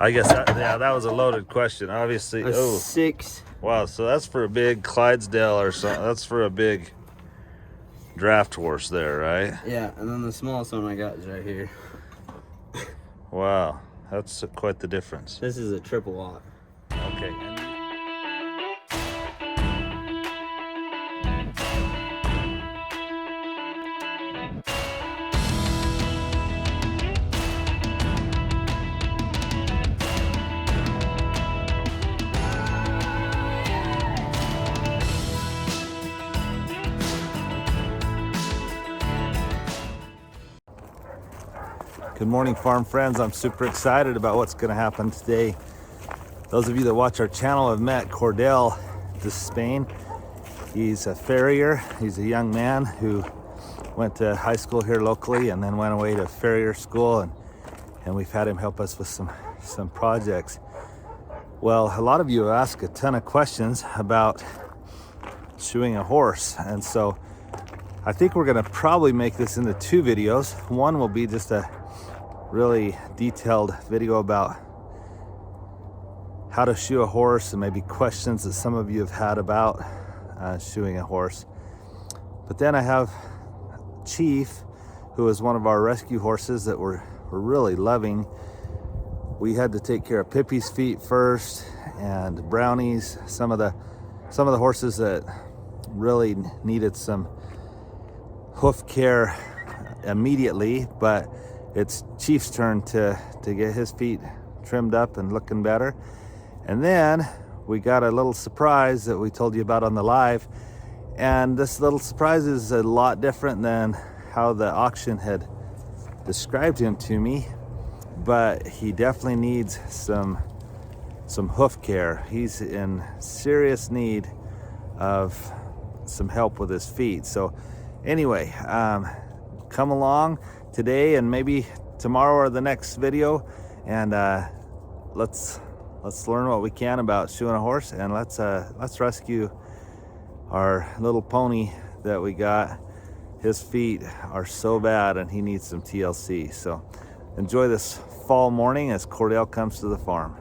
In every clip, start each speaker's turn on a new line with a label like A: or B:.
A: I guess that, yeah, that was a loaded question. Obviously,
B: A 6.
A: Wow, so that's for a big Clydesdale or something. That's for a big draft horse there, right?
B: Yeah, and then the smallest one I got is right here.
A: Wow, that's quite the difference.
B: This is a triple lot.
A: Okay. Good morning, farm friends. I'm super excited about what's going to happen today. Those of you that watch our channel have met Kordale de Spain. He's a farrier. He's a young man who went to high school here locally and then went away to farrier school, and we've had him help us with some projects. Well, a lot of you have asked a ton of questions about shoeing a horse, and so I think we're going to probably make this into 2 videos. One will be just a really detailed video about how to shoe a horse and maybe questions that some of you have had about shoeing a horse. But then I have Chief, who is one of our rescue horses that we're really loving. We had to take care of Pippi's feet first and Brownie's, some of the horses that really needed some hoof care immediately, but it's Chief's turn to get his feet trimmed up and looking better. And then we got a little surprise that we told you about on the live, and this little surprise is a lot different than how the auction had described him to me, but he definitely needs some hoof care. He's in serious need of some help with his feet. So anyway, come along today and maybe tomorrow or the next video, and let's learn what we can about shoeing a horse, and let's rescue our little pony that we got. His feet are so bad and he needs some TLC. So enjoy this fall morning as Kordale comes to the farm.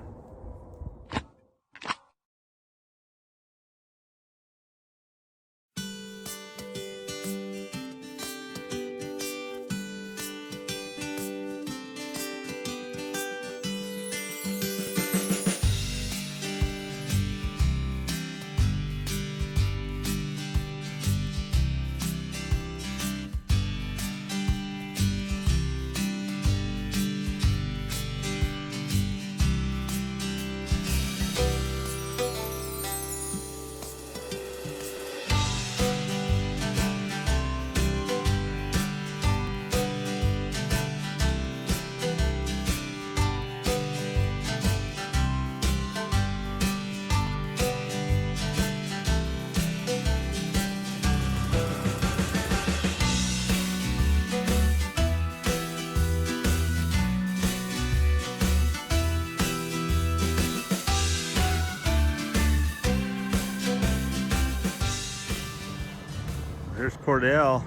A: There's Kordale,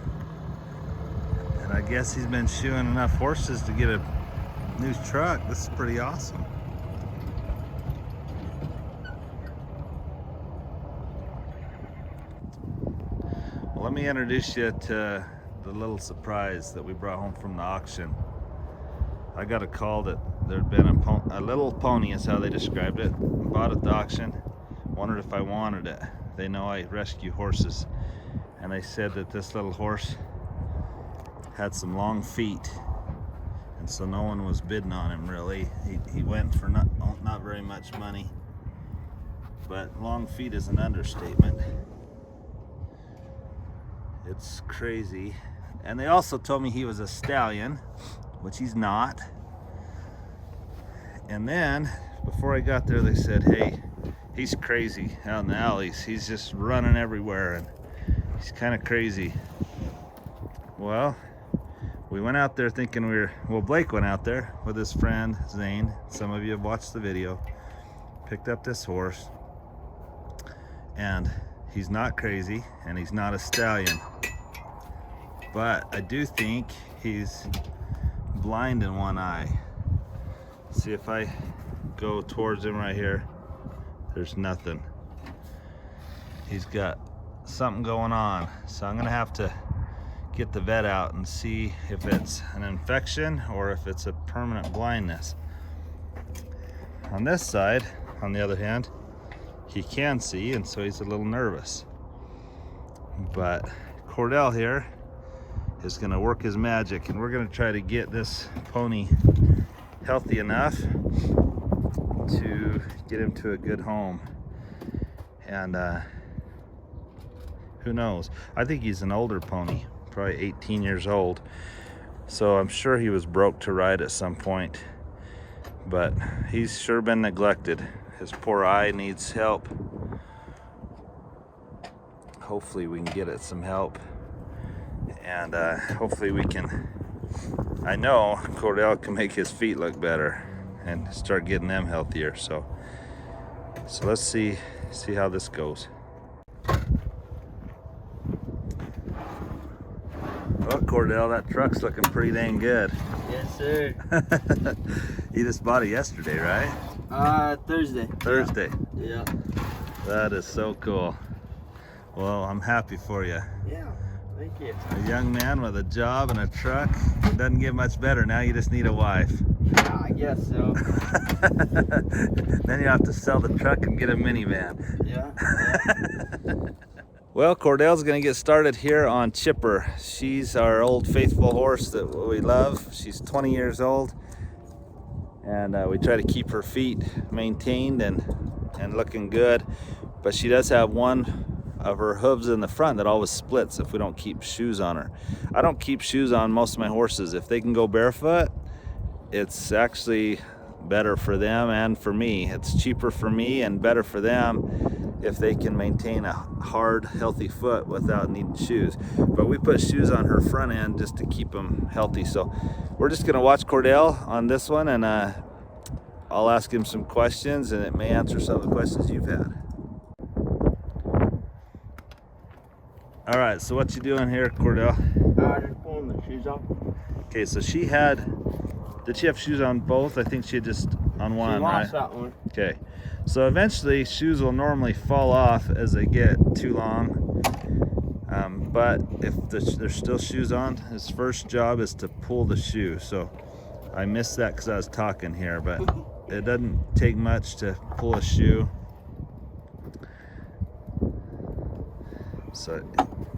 A: and I guess he's been shoeing enough horses to get a new truck. This is pretty awesome. Well, let me introduce you to the little surprise that we brought home from the auction. I got a call that there'd been a little pony, is how they described it, bought at the auction, wondered if I wanted it. They know I rescue horses. And they said that this little horse had some long feet, and so no one was bidding on him really. He went for not very much money, but long feet is an understatement. It's crazy. And they also told me he was a stallion, which he's not. And then before I got there, they said, hey, he's crazy out in the alleys. He's just running everywhere and he's kind of crazy. Well, we went out there thinking Blake went out there with his friend Zane. Some of you have watched the video. Picked up this horse, and he's not crazy and he's not a stallion. But I do think he's blind in one eye. See if I go towards him right here. There's nothing. He's got something going on. So I'm gonna have to get the vet out and see if it's an infection or if it's a permanent blindness. On this side, on the other hand, he can see, and so he's a little nervous. But Kordale here is gonna work his magic, and we're gonna try to get this pony healthy enough to get him to a good home. And who knows? I think he's an older pony, probably 18 years old. So I'm sure he was broke to ride at some point, but he's sure been neglected. His poor eye needs help. Hopefully we can get it some help, and hopefully we can, I know Kordale can make his feet look better and start getting them healthier. So let's see how this goes. Well, Kordale, that truck's looking pretty dang good.
B: Yes, sir.
A: You just bought it yesterday, right?
B: Thursday.
A: Thursday.
B: Yeah.
A: That is so cool. Well, I'm happy for you.
B: Yeah, thank you.
A: A young man with a job and a truck. It doesn't get much better. Now you just need a wife.
B: Yeah, I guess so.
A: Then you have to sell the truck and get a minivan.
B: Yeah.
A: Well, Kordale's gonna get started here on Chipper. She's our old faithful horse that we love. She's 20 years old, and we try to keep her feet maintained and looking good. But she does have one of her hooves in the front that always splits if we don't keep shoes on her. I don't keep shoes on most of my horses. If they can go barefoot, it's actually better for them and for me. It's cheaper for me and better for them if they can maintain a hard, healthy foot without needing shoes. But we put shoes on her front end just to keep them healthy. So we're just gonna watch Kordale on this one, and I'll ask him some questions, and it may answer some of the questions you've had. All right, so what you doing here, Kordale?
B: Just pulling the shoes off.
A: Okay, so did she have shoes on both? I think she had just on one,
B: She
A: right?
B: lost that one.
A: Okay, so eventually shoes will normally fall off as they get too long. But if there's still shoes on, his first job is to pull the shoe. So I missed that because I was talking here, but it doesn't take much to pull a shoe. So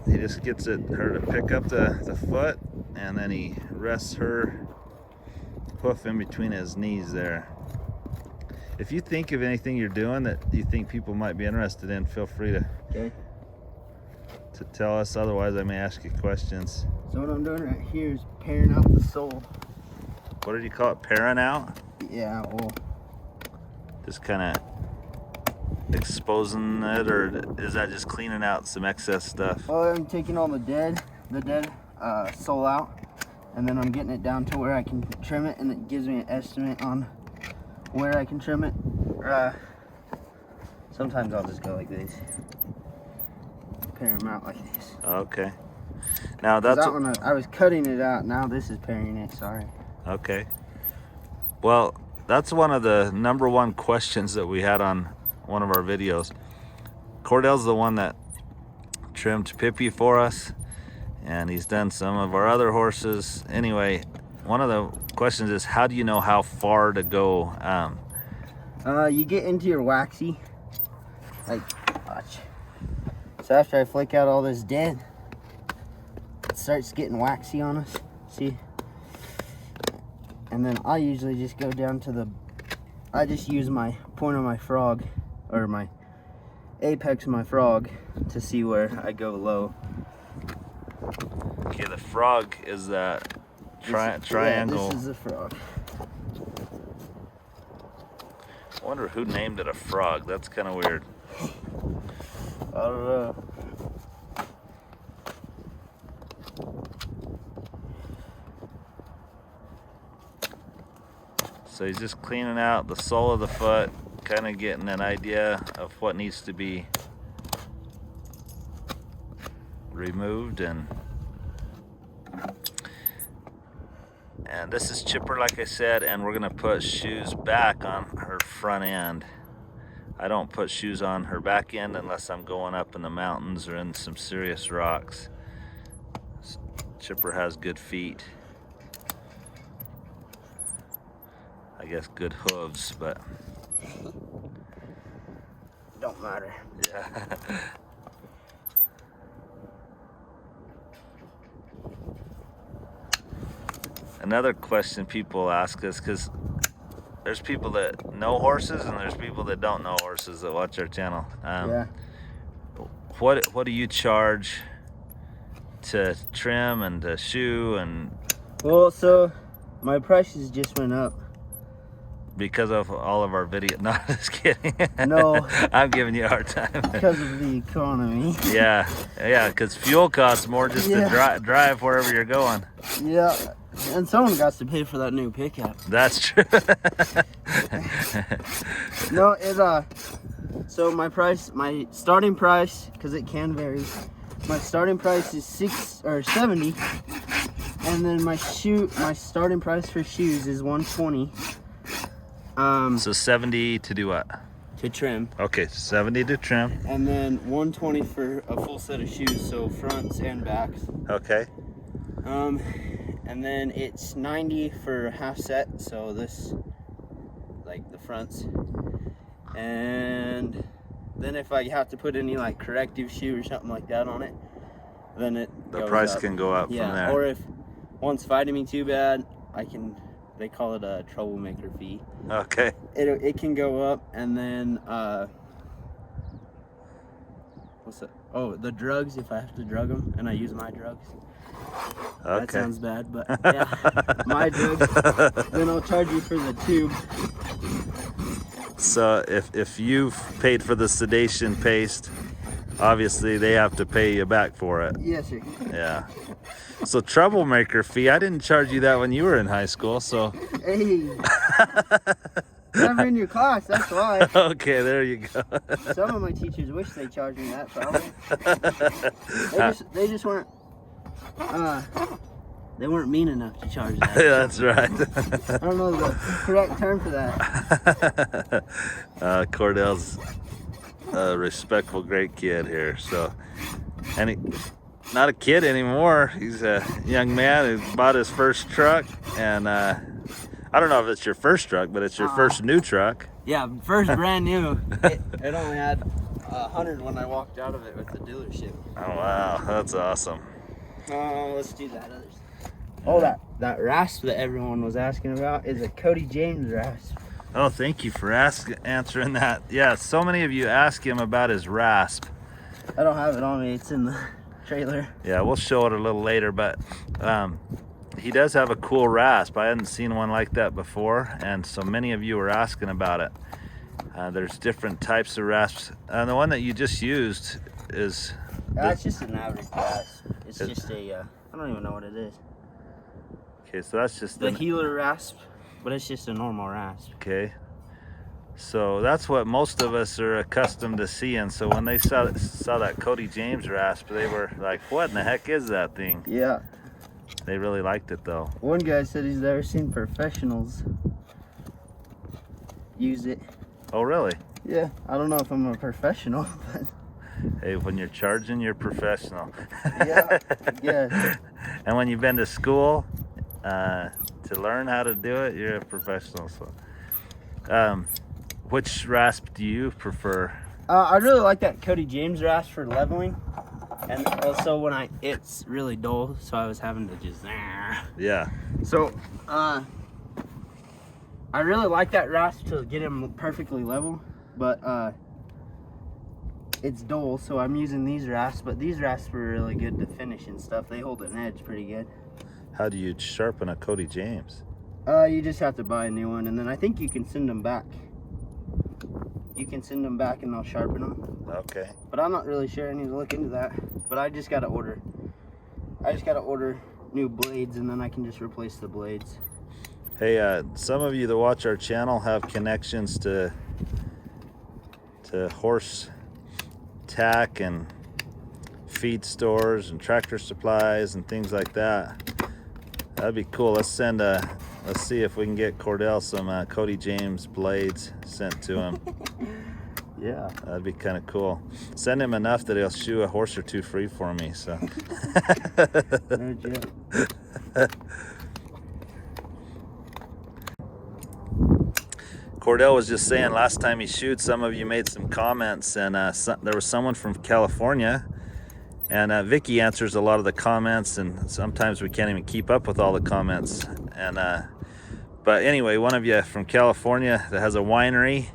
A: he just gets her to pick up the foot, and then he rests her hoof in between his knees there. If you think of anything you're doing that you think people might be interested in, feel free to tell us. Otherwise, I may ask you questions.
B: So what I'm doing right here is paring out the sole.
A: What did you call it? Paring out?
B: Yeah, well,
A: Just kind of exposing it, or is that just cleaning out some excess stuff?
B: I'm taking all the dead sole out, and then I'm getting it down to where I can trim it, and it gives me an estimate on where I can trim it. Sometimes I'll just go like this, pare them out like this.
A: Okay. Now that's
B: that one I was cutting it out. Now this is paring it. Sorry.
A: okay. Well, that's one of the number one questions that we had on one of our videos. Kordale's the one that trimmed Pippi for us, and he's done some of our other horses. Anyway, one of the questions is, how do you know how far to go?
B: You get into your waxy, like, watch. So after I flake out all this dead, it starts getting waxy on us, see? And then I usually just go down to I just use my point of my frog, or my apex of my frog, to see where I go low.
A: Okay, the frog is that triangle.
B: Yeah, this is the frog.
A: I wonder who named it a frog. That's kind of weird.
B: I don't know.
A: So he's just cleaning out the sole of the foot, kind of getting an idea of what needs to be removed, and And this is Chipper, like I said, and we're gonna put shoes back on her front end. I don't put shoes on her back end unless I'm going up in the mountains or in some serious rocks. Chipper has good feet. I guess good hooves, but
B: don't matter.
A: yeah. Another question people ask us, because there's people that know horses and there's people that don't know horses that watch our channel.
B: Yeah.
A: What do you charge to trim and to shoe and?
B: Well, so my prices just went up.
A: Because of all of our video. No, just kidding.
B: No.
A: I'm giving you a hard time.
B: Because of the economy.
A: Yeah, because fuel costs more just to drive wherever you're going.
B: Yeah, and someone got to pay for that new pickup.
A: That's true.
B: No, so my starting price, because it can vary, my starting price is $70, and then my starting price for shoes is $120.
A: So 70 to do what?
B: To trim.
A: Okay, 70 to trim.
B: And then $120 for a full set of shoes, so fronts and backs.
A: Okay.
B: And then it's $90 for a half set, so this, like the fronts. And then if I have to put any like corrective shoe or something like that on it, then the
A: price
B: up.
A: can go up from there.
B: Or if one's fighting me too bad, they call it a troublemaker fee.
A: Okay.
B: It can go up, and then what's that? Oh, the drugs, if I have to drug them and I use my drugs.
A: Okay.
B: That sounds bad, but yeah, my drugs. Then I'll charge you for the tube.
A: So if you've paid for the sedation paste, obviously they have to pay you back for it.
B: Yes, sir.
A: Yeah. So troublemaker fee, I didn't charge you that when you were in high school, so.
B: Hey. Never in your class, that's why.
A: Okay, there you go.
B: Some of my teachers wish they charged me that, probably. They just weren't, they weren't mean enough to charge that.
A: Yeah, that's right.
B: I don't know the correct term for that.
A: Kordale's a respectful, great kid here, so. And not a kid anymore. He's a young man who bought his first truck, and I don't know if it's your first truck, but it's your first new truck.
B: Yeah, first brand new. It only had 100 when I walked out of it with the dealership.
A: Oh wow, that's awesome.
B: Let's do that other stuff. Oh, that rasp that everyone was asking about is a Cody James rasp.
A: Oh, thank you for answering that. Yeah, so many of you ask him about his rasp.
B: I don't have it on me. It's in the trailer.
A: Yeah, we'll show it a little later, but he does have a cool rasp. I hadn't seen one like that before, and so many of you were asking about it. There's different types of rasps. The one that you just used is...
B: That's just an average rasp. It's just a, I don't even know what it is.
A: Okay, so that's just...
B: The healer rasp, but it's just a normal rasp.
A: Okay. So that's what most of us are accustomed to seeing. So when they saw that Cody James rasp, they were like, what in the heck is that thing?
B: Yeah.
A: They really liked it though.
B: One guy said he's never seen professionals use it.
A: Oh really?
B: Yeah. I don't know if I'm a professional, but...
A: Hey, when you're charging, you're professional.
B: Yeah. Yeah.
A: And when you've been to school to learn how to do it, you're a professional. So, which rasp do you prefer?
B: I really like that Cody James rasp for leveling, and also when it's really dull, so I was having to just.
A: Yeah.
B: So, I really like that rasp to get him perfectly level, but it's dull, so I'm using these rasps. But these rasps are really good to finish and stuff. They hold an edge pretty good.
A: How do you sharpen a Cody James?
B: You just have to buy a new one, and then I think you can send them back. You can send them back and they'll sharpen them.
A: Okay.
B: But I'm not really sure. I need to look into that. But I just gotta order new blades, and then I can just replace the blades.
A: Hey, some of you that watch our channel have connections to horse tack and feed stores and tractor supplies and things like that. That'd be cool. Let's see if we can get Kordale some Cody James blades sent to him.
B: Yeah.
A: That'd be kind of cool. Send him enough that he'll shoe a horse or two free for me. So.
B: No joke.
A: Kordale was just saying last time he shoot, some of you made some comments, and there was someone from California, and Vicky answers a lot of the comments, and sometimes we can't even keep up with all the comments. And but anyway, one of you from California that has a winery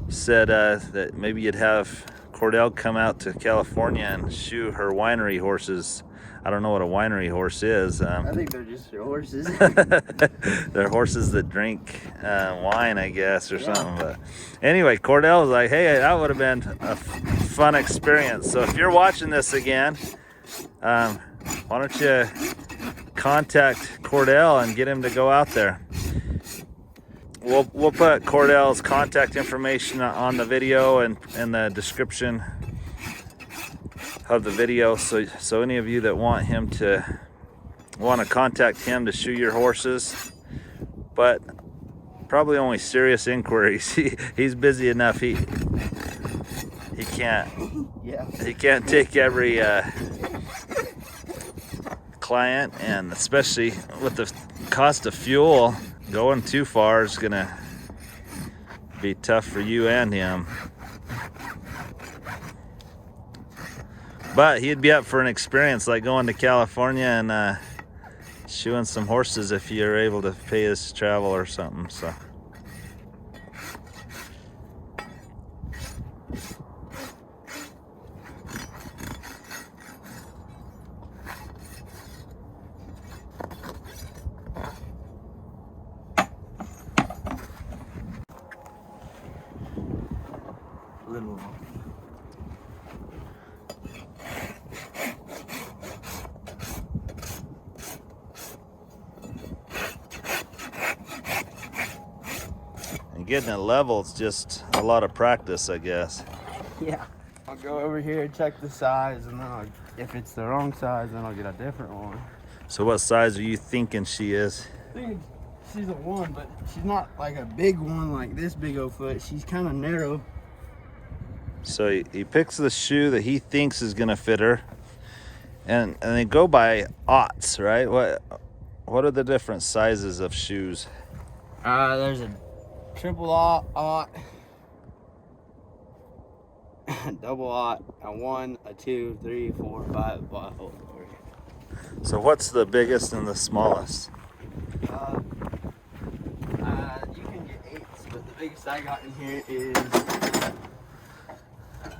A: said that maybe you'd have Kordale come out to California and shoe her winery horses. I don't know what a winery horse is.
B: I think they're just your horses.
A: They're horses that drink wine, I guess, or something. But anyway, Kordale was like, hey, that would have been a fun experience. So if you're watching this again, why don't you contact Kordale and get him to go out there. We'll put Kordale's contact information on the video and in the description of the video, so any of you that want to contact him to shoe your horses, but probably only serious inquiries. He's busy enough. He can't.
B: Yeah.
A: He can't take every client, and especially with the cost of fuel, going too far is gonna be tough for you and him. But he'd be up for an experience like going to California and shoeing some horses if you're able to pay his travel or something. So.
B: Little.
A: And getting it level, it's just a lot of practice, I guess.
B: Yeah. I'll go over here and check the size, and then if it's the wrong size, then I'll get a different one.
A: So what size are you thinking she is?
B: I think she's a 1, but she's not like a big one like this big old foot. She's kind of narrow.
A: So he picks the shoe that he thinks is gonna fit her, and they go by aughts, right? What are the different sizes of shoes?
B: There's a triple aught, double aught, a 1, a 2, 3, 4, 5,
A: So what's the biggest and the smallest?
B: You can get 8s, but the biggest I got in here is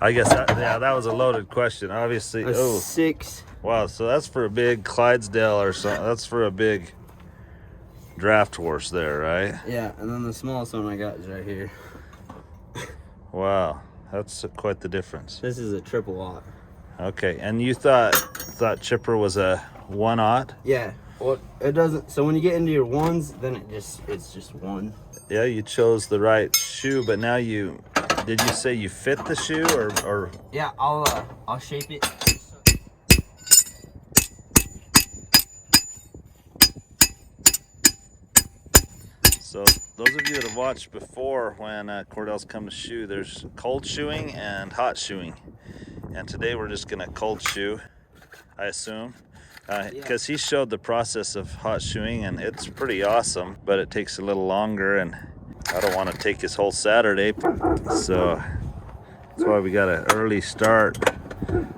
A: I guess that was a loaded question. Obviously,
B: a 6.
A: Wow, so that's for a big Clydesdale or something. That's for a big draft horse there, right?
B: Yeah, and then the smallest one I got is right here.
A: Wow, that's quite the difference.
B: This is a triple aught.
A: Okay, and you thought Chipper was a 1/0?
B: Yeah. Well, it doesn't. So when you get into your 1s, then it's just 1.
A: Yeah, you chose the right shoe, but now did you say you fit the shoe or?
B: Yeah, I'll shape it.
A: So those of you that have watched before when Kordale's come to shoe, there's cold shoeing and hot shoeing. And today we're just gonna cold shoe, I assume. Because he showed the process of hot shoeing, and it's pretty awesome, but it takes a little longer, and I don't want to take his whole Saturday, so that's why we got an early start.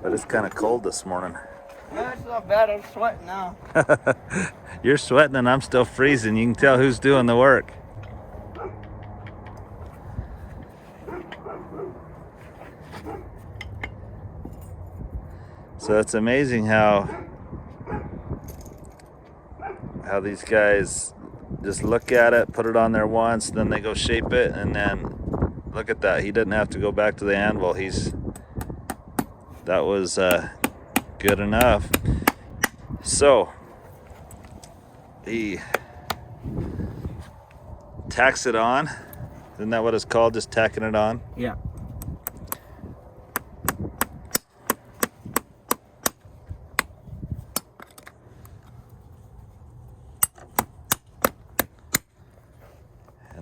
A: But it's kind of cold this morning.
B: No, it's not bad. I'm sweating now.
A: You're sweating and I'm still freezing. You can tell who's doing the work. So it's amazing how these guys just look at it, put it on there once, then they go shape it, and then look at that. He didn't have to go back to the anvil. That was good enough. So he tacks it on. Isn't that what it's called? Just tacking it on?
B: Yeah.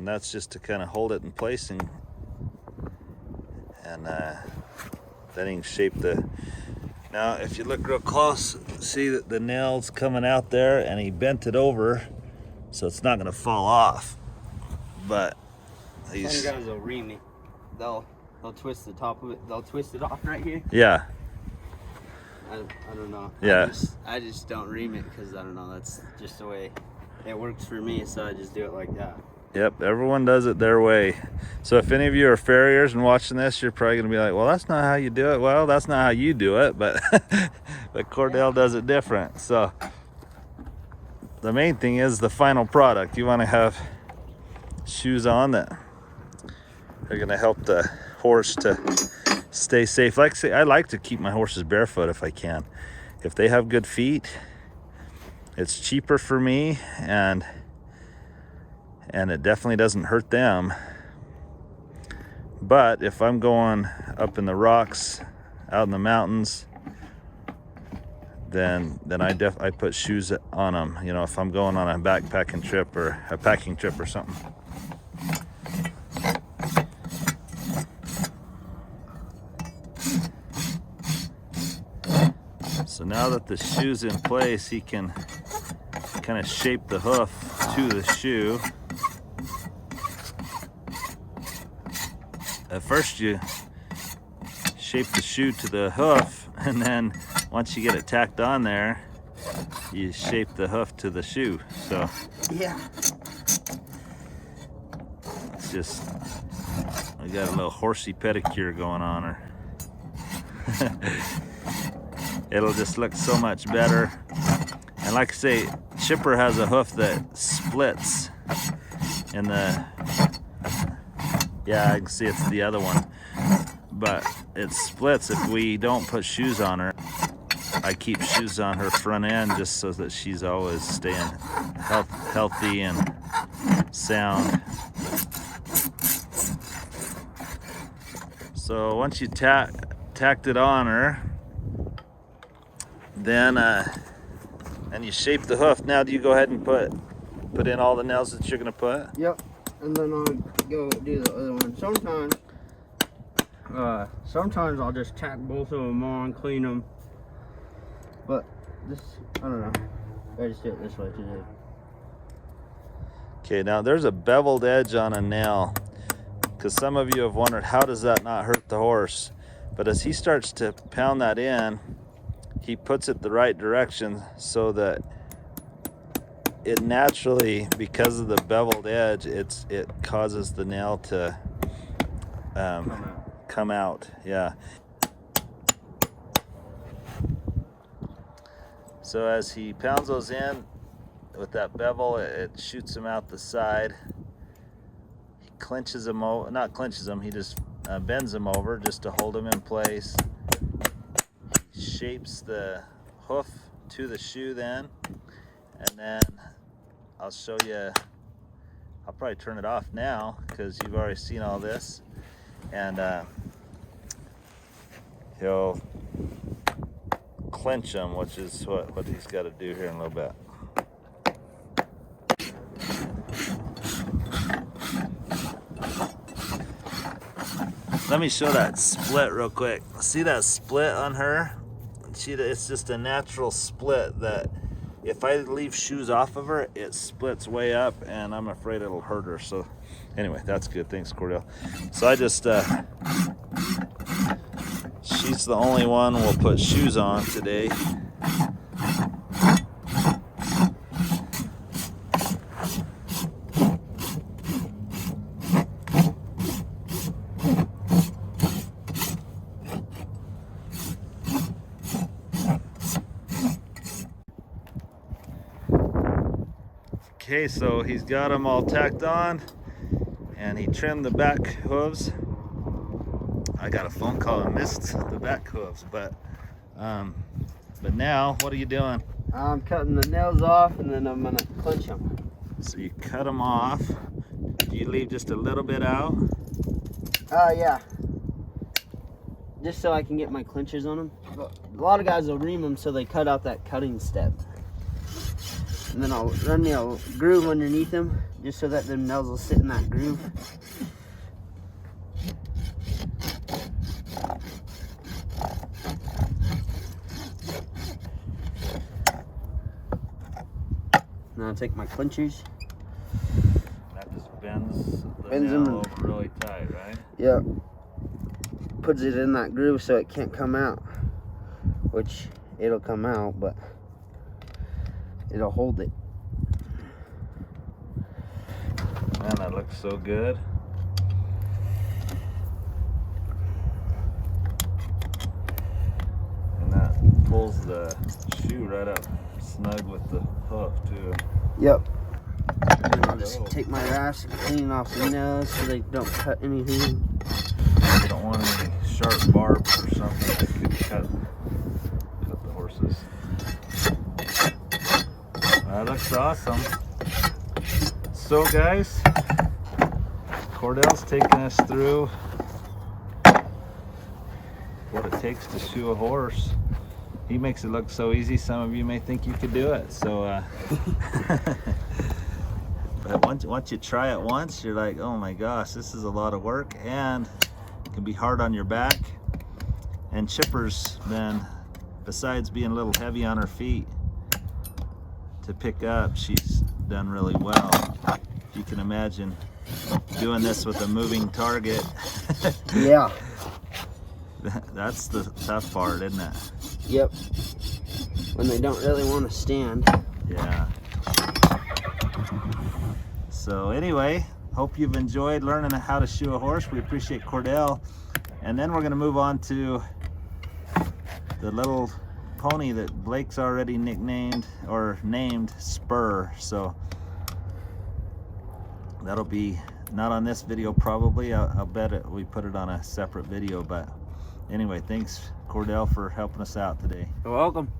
A: and that's just to kind of hold it in place, and then you can shape the. Now if you look real close, see that the nail's coming out there, and he bent it over so it's not going to fall off. But
B: some guys will ream it. They'll twist the top of it. They'll twist it off right here.
A: Yeah.
B: I don't know.
A: Yeah.
B: I just don't ream it because I don't know. That's just the way it works for me. So I just do it like that.
A: Yep, everyone does it their way. So if any of you are farriers and watching this, you're probably going to be like, well, that's not how you do it. Well, that's not how you do it, but but Kordale does it different. So the main thing is the final product. You want to have shoes on that are going to help the horse to stay safe. Like I say, I like to keep my horses barefoot if I can. If they have good feet, it's cheaper for me, and it definitely doesn't hurt them. But if I'm going up in the rocks, out in the mountains, then I put shoes on them. You know, if I'm going on a backpacking trip or a packing trip or something. So now that the shoe's in place, he can kind of shape the hoof to the shoe. At first you shape the shoe to the hoof, and then once you get it tacked on there, you shape the hoof to the shoe. So
B: yeah,
A: it's just, we got a little horsey pedicure going on her. It'll just look so much better. And like I say, Chipper has a hoof that splits in the, yeah, I can see it's the other one, but it splits if we don't put shoes on her. I keep shoes on her front end just so that she's always staying healthy and sound. So once you tacked it on her, then and you shape the hoof. Now do you go ahead and put in all the nails that you're gonna put?
B: Yep. And then I'll go do the other one. Sometimes I'll just tack both of them on, clean them. But this, I don't know. I just do it this way today.
A: Okay, now there's a beveled edge on a nail, because some of you have wondered, how does that not hurt the horse? But as he starts to pound that in, he puts it the right direction so that it naturally, because of the beveled edge, it causes the nail to come out. Yeah. So as he pounds those in with that bevel, it shoots them out the side. He clinches them over, not clinches them, he just bends them over just to hold them in place. He shapes the hoof to the shoe then, and then I'll show you. I'll probably turn it off now because you've already seen all this, and he'll clinch them, which is what he's got to do here in a little bit. Let me show that split real quick. See that split on her? It's just a natural split that if I leave shoes off of her, it splits way up, and I'm afraid it'll hurt her. So anyway, that's good. Thanks, Kordale. So I just, she's the only one we'll put shoes on today. Okay, so he's got them all tacked on, and he trimmed the back hooves. I got a phone call and missed the back hooves, but now what are you doing?
B: I'm cutting the nails off, and then I'm gonna clinch them.
A: So you cut them off. Do you leave just a little bit out?
B: Yeah. Just so I can get my clinches on them. But a lot of guys will ream them so they cut out that cutting step. And then I'll run the groove underneath them just so that them nails will sit in that groove. Now I'll take my clinchers.
A: That just bends the
B: Bends
A: nail
B: them.
A: over really tight, right?
B: Yep. Puts it in that groove so it can't come out. Which it'll come out, but it'll hold it.
A: Man, that looks so good. And that pulls the shoe right up snug with the hoof too.
B: Yep. And I'll just take my rasp and clean off the nails so they don't cut anything.
A: You don't want any sharp barbs or something that could cut the horses. That looks awesome. So guys, Kordale's taking us through what it takes to shoe a horse. He makes it look so easy, some of you may think you could do it. So, but once you try it once, you're like, oh my gosh, this is a lot of work, and it can be hard on your back. And Chipper's been, besides being a little heavy on her feet to pick up, she's done really well. If you can imagine doing this with a moving target.
B: Yeah.
A: That's the tough part, isn't it?
B: Yep. When they don't really want to stand.
A: Yeah. So anyway, hope you've enjoyed learning how to shoe a horse. We appreciate Kordale. And then we're going to move on to the little pony that Blake's already nicknamed or named Spur. So that'll be not on this video probably. I'll bet we put it on a separate video. But anyway, thanks Kordale for helping us out today.
B: You're welcome.